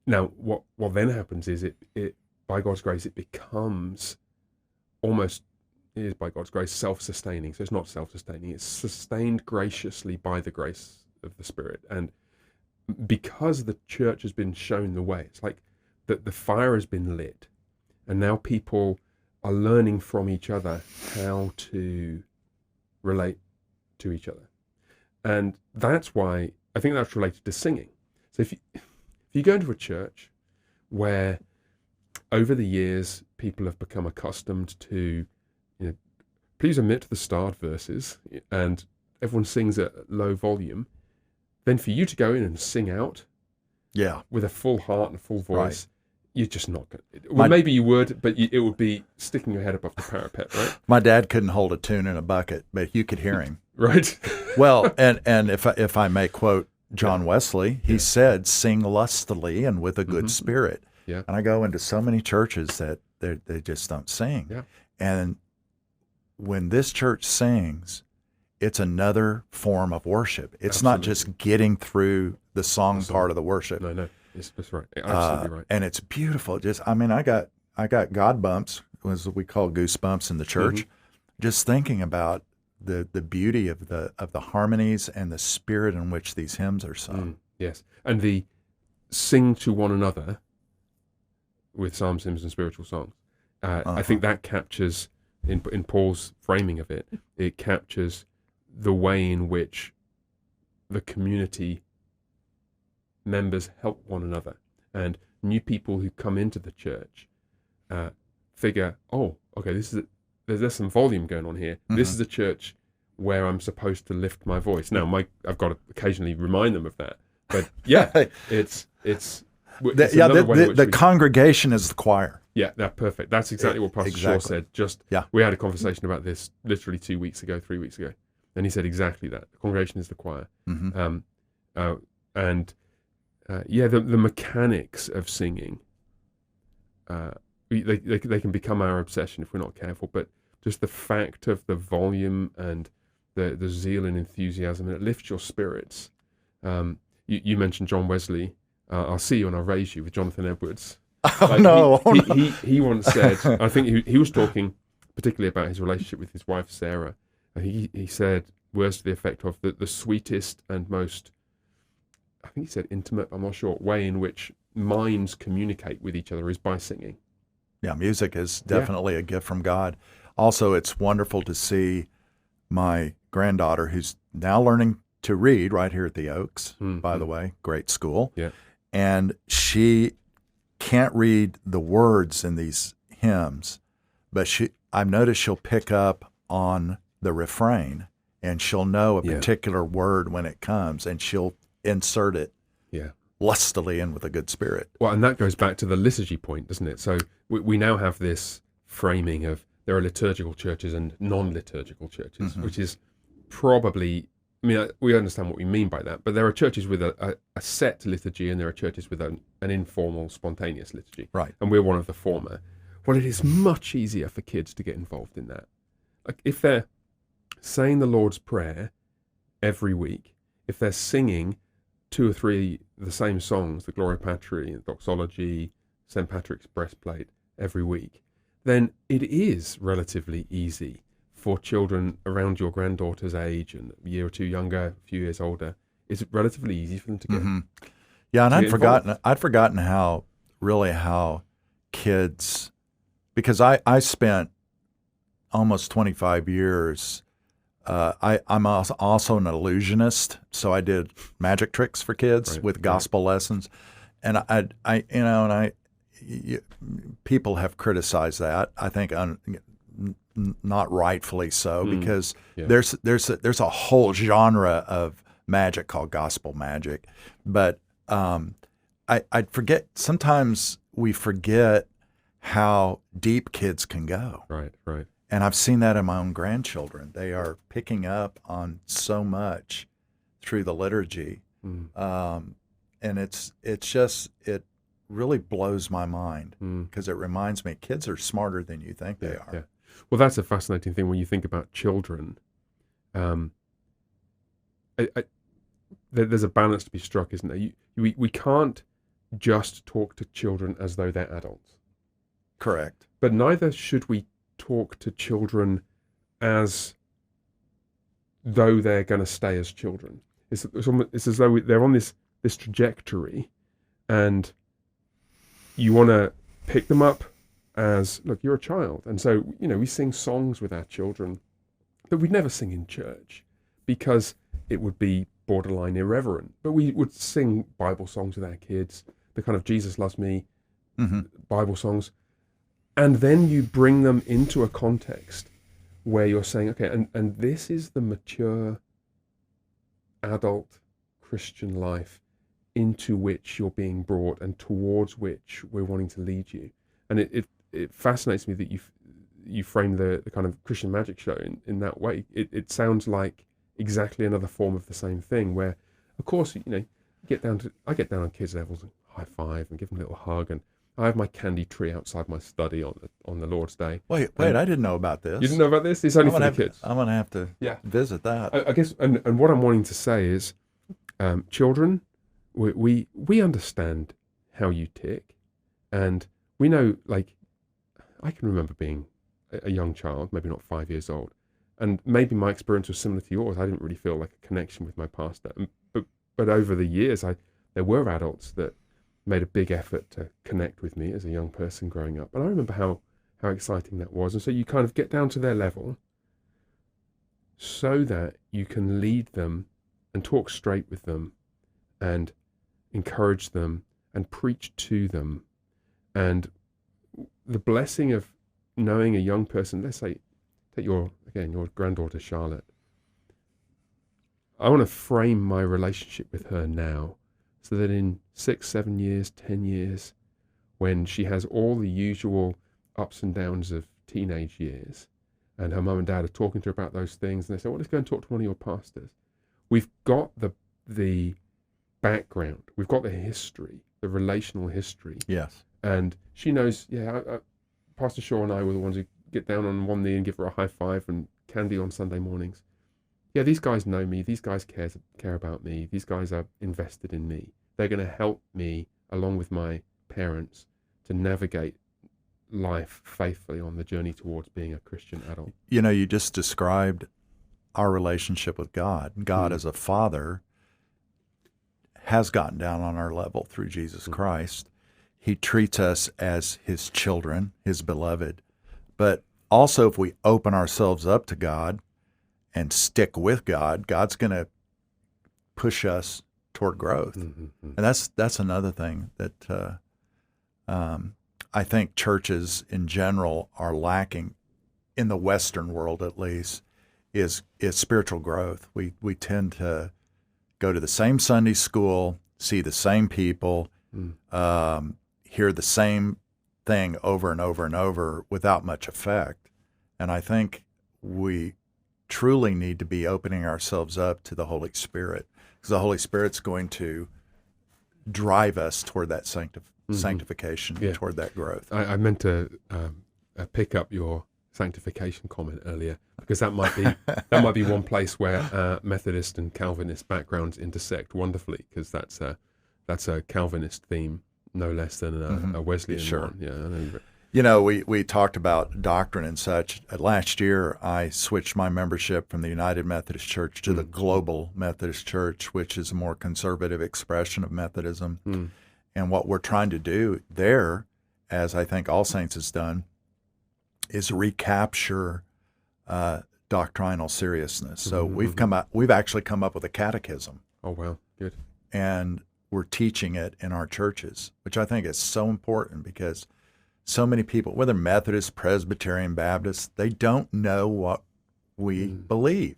now what then happens is it by God's grace, it becomes almost, it is by God's grace, self-sustaining. So it's not self-sustaining, it's sustained graciously by the grace of the Spirit. And because the church has been shown the way, it's like that the fire has been lit, and now people are learning from each other how to relate to each other. And that's why I think that's related to singing. So if you go into a church where over the years people have become accustomed to, please omit the start verses, and everyone sings at low volume, then for you to go in and sing out with a full heart and a full voice, you're just not going to. Well, maybe you would, but it would be sticking your head above the parapet, right? My dad couldn't hold a tune in a bucket, but you could hear him. Right. Well, and if I may quote John Wesley, he said, "Sing lustily and with a good spirit." Yeah. And I go into so many churches that they just don't sing. Yeah. And when this church sings, it's another form of worship. It's Absolutely. not just getting through the song part of the worship. No, that's right. Absolutely right. And it's beautiful. I got God bumps, as we call goosebumps in the church, just thinking about the beauty of the harmonies and the spirit in which these hymns are sung. Yes, and the sing to one another with psalms, hymns, and spiritual songs. I think that captures, in Paul's framing of it, it captures the way in which the community members help one another, and new people who come into the church figure, oh, okay, there's some volume going on here. This is a church where I'm supposed to lift my voice. Now, I've got to occasionally remind them of that, but it's the congregation is the choir. Yeah, that's perfect. That's exactly what Pastor Shaw said. We had a conversation about this literally 3 weeks ago, and he said exactly that. The congregation is the choir. The mechanics of singing, they can become our obsession if we're not careful. But just the fact of the volume and the zeal and enthusiasm, and it lifts your spirits. You mentioned John Wesley. I'll see you and I'll raise you with Jonathan Edwards. He once said, I think he was talking particularly about his relationship with his wife Sarah. He said words to the effect of the sweetest and most, I think he said intimate, I'm not sure, way in which minds communicate with each other is by singing. Yeah, music is definitely a gift from God. Also, it's wonderful to see my granddaughter, who's now learning to read right here at the Oaks, by the way, great school. Yeah. And she can't read the words in these hymns, but I've noticed she'll pick up on the refrain, and she'll know a particular word when it comes, and she'll insert it lustily and with a good spirit. Well, and that goes back to the liturgy point, doesn't it? So we now have this framing of there are liturgical churches and non-liturgical churches, which is probably, we understand what we mean by that, but there are churches with a set liturgy, and there are churches with an informal, spontaneous liturgy. Right. And we're one of the former. Well, it is much easier for kids to get involved in that. Like if they're saying the Lord's Prayer every week, if they're singing 2 or 3 the same songs, the Gloria Patri, the Doxology, St. Patrick's Breastplate, every week, then it is relatively easy for children around your granddaughter's age and a year or two younger, a few years older. It's relatively easy for them to get. Mm-hmm. Yeah, and I'd forgotten how kids, because I spent almost 25 years. I'm also an illusionist, so I did magic tricks for kids with gospel lessons, and people have criticized that. I think not rightfully so, because there's a whole genre of magic called gospel magic, but I forget. Sometimes we forget how deep kids can go. Right. And I've seen that in my own grandchildren. They are picking up on so much through the liturgy, and it really blows my mind, because it reminds me kids are smarter than you think they are. Yeah. Well, that's a fascinating thing when you think about children. There's a balance to be struck, isn't there? We can't just talk to children as though they're adults. Correct. But neither should we talk to children as though they're going to stay as children. It's as though they're on this trajectory, and you want to pick them up as, look, you're a child. And so, we sing songs with our children that we'd never sing in church because it would be borderline irreverent. But we would sing Bible songs with our kids, the kind of Jesus Loves Me Bible songs. And then you bring them into a context where you're saying, okay, and this is the mature adult Christian life into which you're being brought and towards which we're wanting to lead you. And it fascinates me that you frame the kind of Christian magic show in that way. It sounds like exactly another form of the same thing, where, of course, I get down on kids' levels and high five and give them a little hug, and I have my candy tree outside my study on the Lord's Day. Wait! I didn't know about this. You didn't know about this? It's only for the kids. I'm going to have to visit that. I guess, and what I'm wanting to say is, children, we understand how you tick, and we know, like, I can remember being a young child, maybe not 5 years old, and maybe my experience was similar to yours. I didn't really feel like a connection with my pastor, but over the years, there were adults that made a big effort to connect with me as a young person growing up. And I remember how exciting that was. And so you kind of get down to their level so that you can lead them and talk straight with them and encourage them and preach to them. And the blessing of knowing a young person, let's say, take your granddaughter Charlotte. I want to frame my relationship with her now, so that in 6, 7 years, 10 years, when she has all the usual ups and downs of teenage years, and her mum and dad are talking to her about those things, and they say, well, let's go and talk to one of your pastors. We've got the background, we've got the history, the relational history. Yes. And she knows, Pastor Shaw and I were the ones who get down on one knee and give her a high five and candy on Sunday mornings. Yeah, these guys know me. These guys care about me. These guys are invested in me. They're going to help me, along with my parents, to navigate life faithfully on the journey towards being a Christian adult. You just described our relationship with God. God as a father has gotten down on our level through Jesus Christ. He treats us as his children, his beloved. But also, if we open ourselves up to God and stick with God, God's going to push us toward growth. And that's another thing that I think churches in general are lacking, in the Western world at least, is spiritual growth. We tend to go to the same Sunday school, see the same people, hear the same thing over and over and over without much effect. And I think we truly need to be opening ourselves up to the Holy Spirit, because the Holy Spirit's going to drive us toward that sanctification, toward that growth. I meant to pick up your sanctification comment earlier, because that might be one place where Methodist and Calvinist backgrounds intersect wonderfully, because that's a Calvinist theme no less than a Wesleyan Sure. one. Yeah, I know. You know, we talked about doctrine and such. Last year, I switched my membership from the United Methodist Church to the Global Methodist Church, which is a more conservative expression of Methodism. And what we're trying to do there, as I think All Saints has done, is recapture doctrinal seriousness. So we've actually come up with a catechism. Oh wow, good. And we're teaching it in our churches, which I think is so important, because so many people, whether Methodist, Presbyterian, Baptist, they don't know what we believe.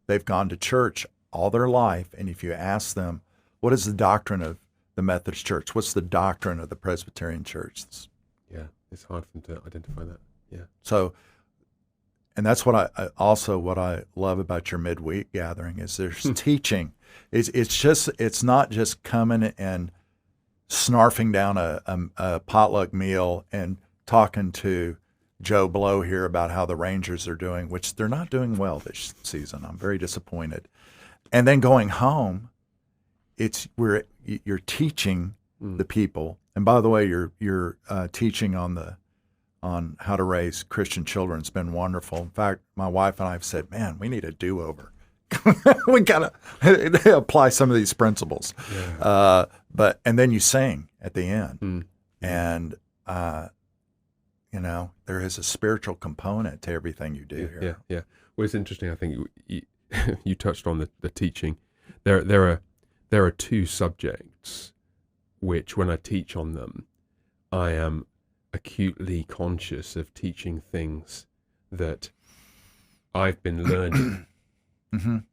They've gone to church all their life, and if you ask them, what is the doctrine of the Methodist Church? What's the doctrine of the Presbyterian Church? Yeah, it's hard for them to identify that. Yeah. So, and that's what I love about your midweek gathering is there's teaching. It's not just coming and snarfing down a potluck meal and talking to Joe Blow here about how the Rangers are doing, which they're not doing well this season. I'm very disappointed. And then going home, you're teaching the people. And by the way, you're teaching on how to raise Christian children. It's been wonderful. In fact, my wife and I have said, man, we need a do-over. We gotta apply some of these principles. Yeah. And then you sing at the end, and there is a spiritual component to everything you do here. Yeah. Well, it's interesting. I think you touched on the teaching. There are two subjects which, when I teach on them, I am acutely conscious of teaching things that I've been learning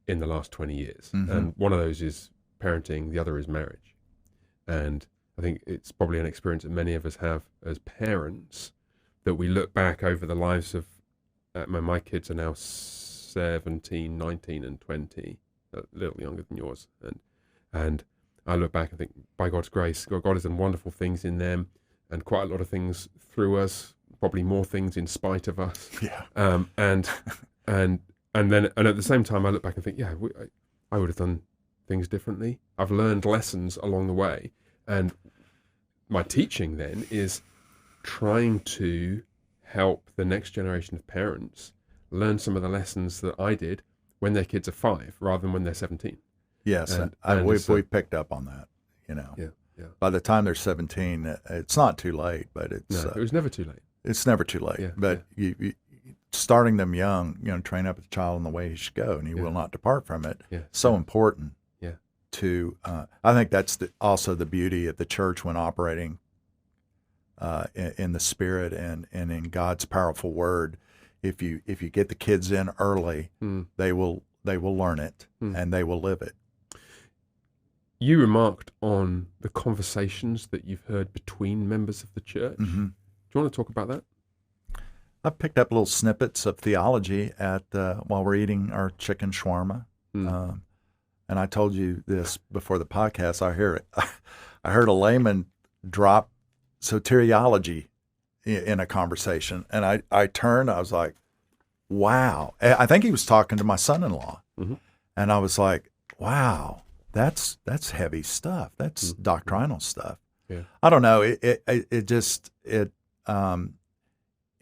in the last 20 years. And one of those is parenting, the other is marriage. And I think it's probably an experience that many of us have as parents, that we look back over the lives of, my kids are now 17, 19 and 20, a little younger than yours. And I look back and think, by God's grace, God has done wonderful things in them, and quite a lot of things through us, probably more things in spite of us. Yeah. And at the same time, I look back and think, yeah, I would have done things differently. I've learned lessons along the way, and my teaching then is trying to help the next generation of parents learn some of the lessons that I did when their kids are 5, rather than when they're 17. Yes, and we picked up on that. Yeah. By the time they're 17, it's not too late, but it was never too late. It's never too late. Yeah, but you starting them young, train up the child in the way he should go, and he will not depart from it. Yeah. So important. Yeah. To I think that's also the beauty of the church when operating in the Spirit and in God's powerful Word. If you get the kids in early, they will learn it and they will live it. You remarked on the conversations that you've heard between members of the church. Do you want to talk about that? I've picked up little snippets of theology while we're eating our chicken shawarma. And I told you this before the podcast. I heard a layman drop soteriology in a conversation, and I turned. I was like, "Wow!" I think he was talking to my son-in-law, and I was like, "Wow, that's heavy stuff. That's doctrinal stuff." Yeah. I don't know.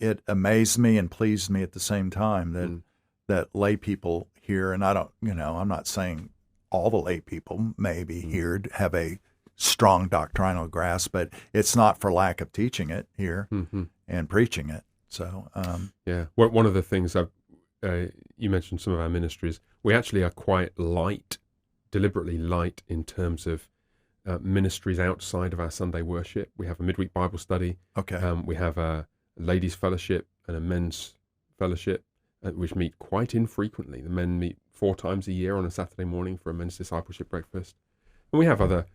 It amazed me and pleased me at the same time that lay people here, and I'm not saying all the lay people maybe here have a strong doctrinal grasp, but it's not for lack of teaching it here and preaching it. So one of the things you mentioned, some of our ministries, we actually are quite light, deliberately light in terms of ministries outside of our Sunday worship. We have a midweek Bible study. Okay. We have a ladies' fellowship and a men's fellowship, which meet quite infrequently. The men meet 4 times a year on a Saturday morning for a men's discipleship breakfast. And we have other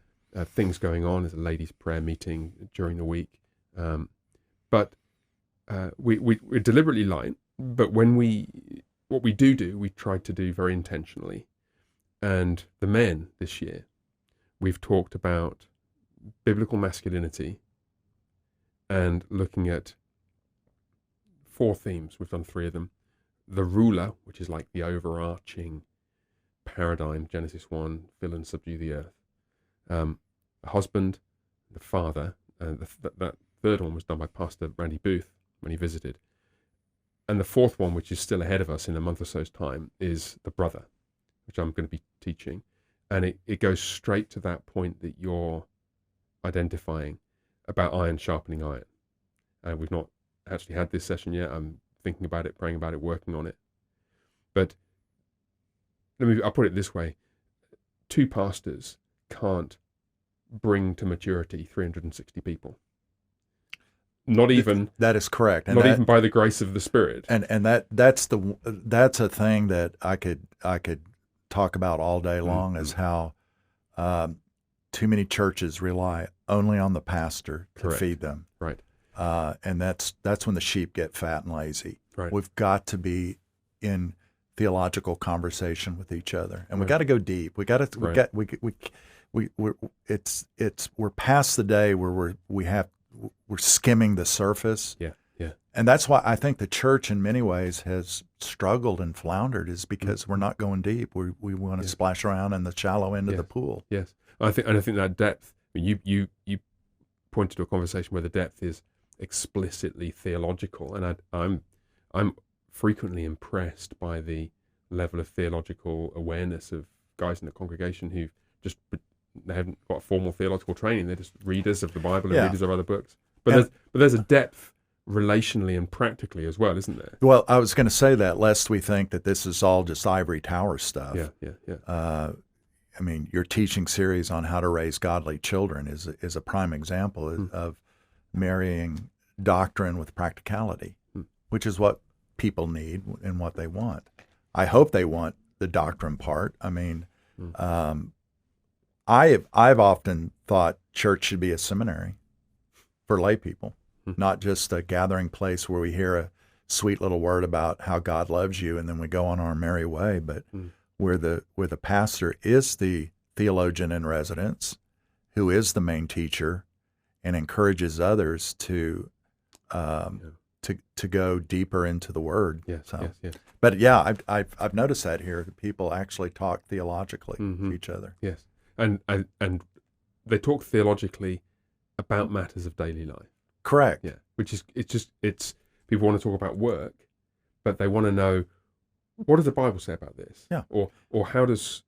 things going on. There's a ladies' prayer meeting during the week. But we're deliberately light. But what we do, we try to do very intentionally. And the men this year, we've talked about biblical masculinity and looking at 4 themes. We've done 3 of them. The ruler, which is like the overarching paradigm, Genesis 1, fill and subdue the earth. The husband, the father, that third one was done by Pastor Randy Booth when he visited. And the 4th one, which is still ahead of us in a month or so's time, is the brother, which I'm going to be teaching. And it goes straight to that point that you're identifying about iron sharpening iron. We've not actually had this session yet. I'm thinking about it, praying about it, working on it. But I'll put it this way. 2 pastors can't bring to maturity 360 people. Not even that is correct, and not even by the grace of the Spirit. And that's a thing that I could talk about all day long, is how too many churches rely only on the pastor to Correct. feed them. Right. And that's when the sheep get fat and lazy. Right. We've got to be in theological conversation with each other, and we got to go deep. We're past the day where we're skimming the surface. Yeah. And that's why I think the church in many ways has struggled and floundered, is because we're not going deep. We want to splash around in the shallow end of the pool. Yes. I think that depth, you pointed to a conversation where the depth is explicitly theological, and I'm frequently impressed by the level of theological awareness of guys in the congregation who they haven't got a formal theological training. They're just readers of the Bible and readers of other books. But there's a depth relationally and practically as well, isn't there? Well, I was going to say that, lest we think that this is all just ivory tower stuff. Yeah. I mean, your teaching series on how to raise godly children is a prime example of marrying doctrine with practicality, which is what people need and what they want. I hope they want the doctrine part. I mean, I've often thought church should be a seminary for lay people, not just a gathering place where we hear a sweet little word about how God loves you and then we go on our merry way, but where the pastor is the theologian in residence, who is the main teacher, and encourages others to go deeper into the Word. Yes. But yeah, I've noticed that here. People actually talk theologically to each other. Yes, and they talk theologically about matters of daily life. Correct. Yeah, which is it's people want to talk about work, but they want to know, what does the Bible say about this? Yeah. Or how does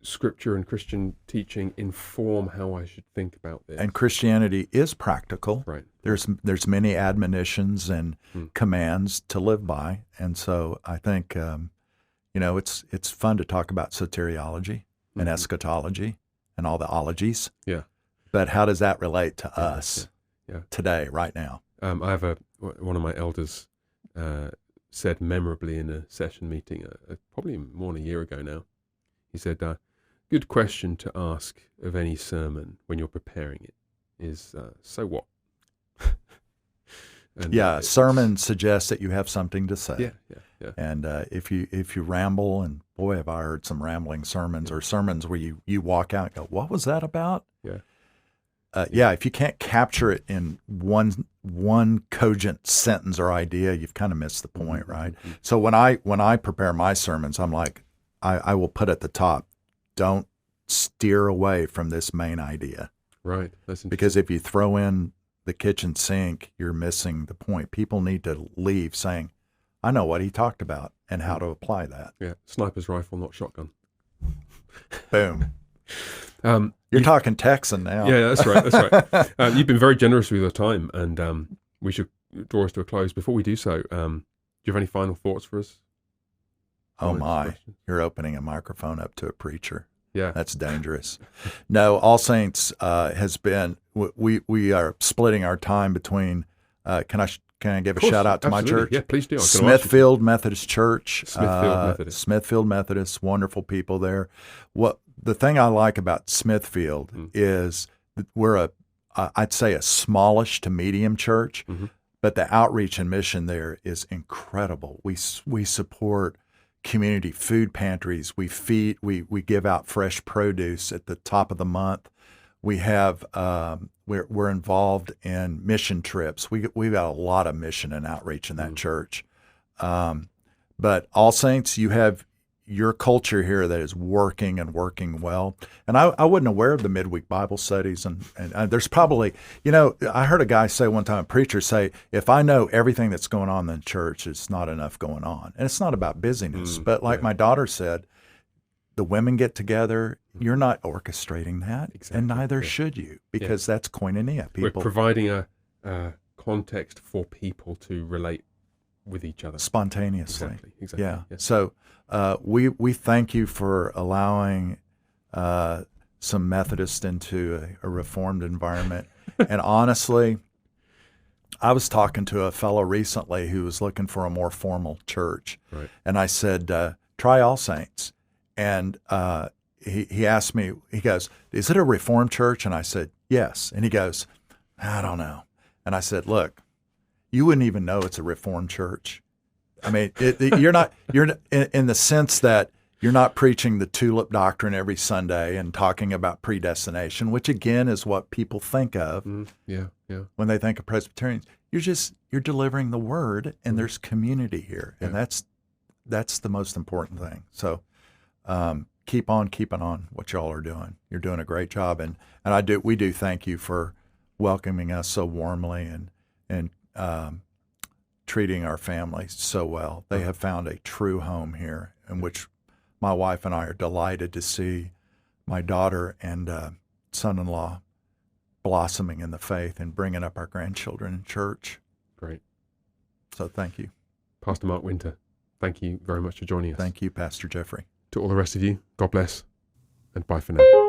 Scripture and Christian teaching inform how I should think about this? And Christianity is practical. Right. There's many admonitions and commands to live by, and so I think it's fun to talk about soteriology and eschatology and all the ologies. Yeah. But how does that relate to us today, right now? I have one of my elders said memorably in a session meeting, probably more than a year ago now. He said, good question to ask of any sermon when you're preparing it is, so what? And, sermon suggests that you have something to say. Yeah. And if you ramble, and boy, have I heard some rambling sermons, or sermons where you walk out and go, what was that about? Yeah. If you can't capture it in one cogent sentence or idea, you've kind of missed the point, right? So when I prepare my sermons, I'm like, I will put at the top, don't steer away from this main idea. Right. That's interesting. Because if you throw in the kitchen sink, you're missing the point. People need to leave saying, I know what he talked about and how to apply that. Yeah. Sniper's rifle, not shotgun. Boom. You're talking Texan now. Yeah, that's right. You've been very generous with your time, and we should draw us to a close. Before we do so, do you have any final thoughts for us? Oh my, you're opening a microphone up to a preacher. Yeah. That's dangerous. No, All Saints has been, we are splitting our time between, can I give a shout out to my church? Yeah, please do. Smithfield Methodist Church. Smithfield Methodist, wonderful people there. The thing I like about Smithfield is we're I'd say a smallish to medium church, but the outreach and mission there is incredible. We support community food pantries. We give out fresh produce at the top of the month. We have we're involved in mission trips. We've got a lot of mission and outreach in that church. But All Saints, you have your culture here that is working and working well. And I wasn't aware of the midweek Bible studies. And there's probably, I heard a guy say one time, a preacher say, if I know everything that's going on in the church, it's not enough going on. And it's not about busyness. But like my daughter said, the women get together. You're not orchestrating that. Exactly. And neither should you, because that's koinonia. We're providing a context for people to relate with each other spontaneously. Exactly. Yeah. So we thank you for allowing some Methodists into a Reformed environment. And honestly, I was talking to a fellow recently who was looking for a more formal church, right. And I said, try All Saints. And he asked me, he goes, is it a Reformed church? And I said, yes. And he goes, I don't know. And I said, look, you wouldn't even know it's a Reformed church. I mean, you're in the sense that you're not preaching the tulip doctrine every Sunday and talking about predestination, which again is what people think of when they think of Presbyterians. You're delivering the word, and there's community here, and that's the most important thing. So keep on keeping on what y'all are doing. You're doing a great job, and we do thank you for welcoming us so warmly and treating our family so well. They have found a true home here, in which my wife and I are delighted to see my daughter and son-in-law blossoming in the faith and bringing up our grandchildren in church. Great. So thank you. Pastor Mark Winter, thank you very much for joining us. Thank you, Pastor Jeffrey. To all the rest of you, God bless, and bye for now.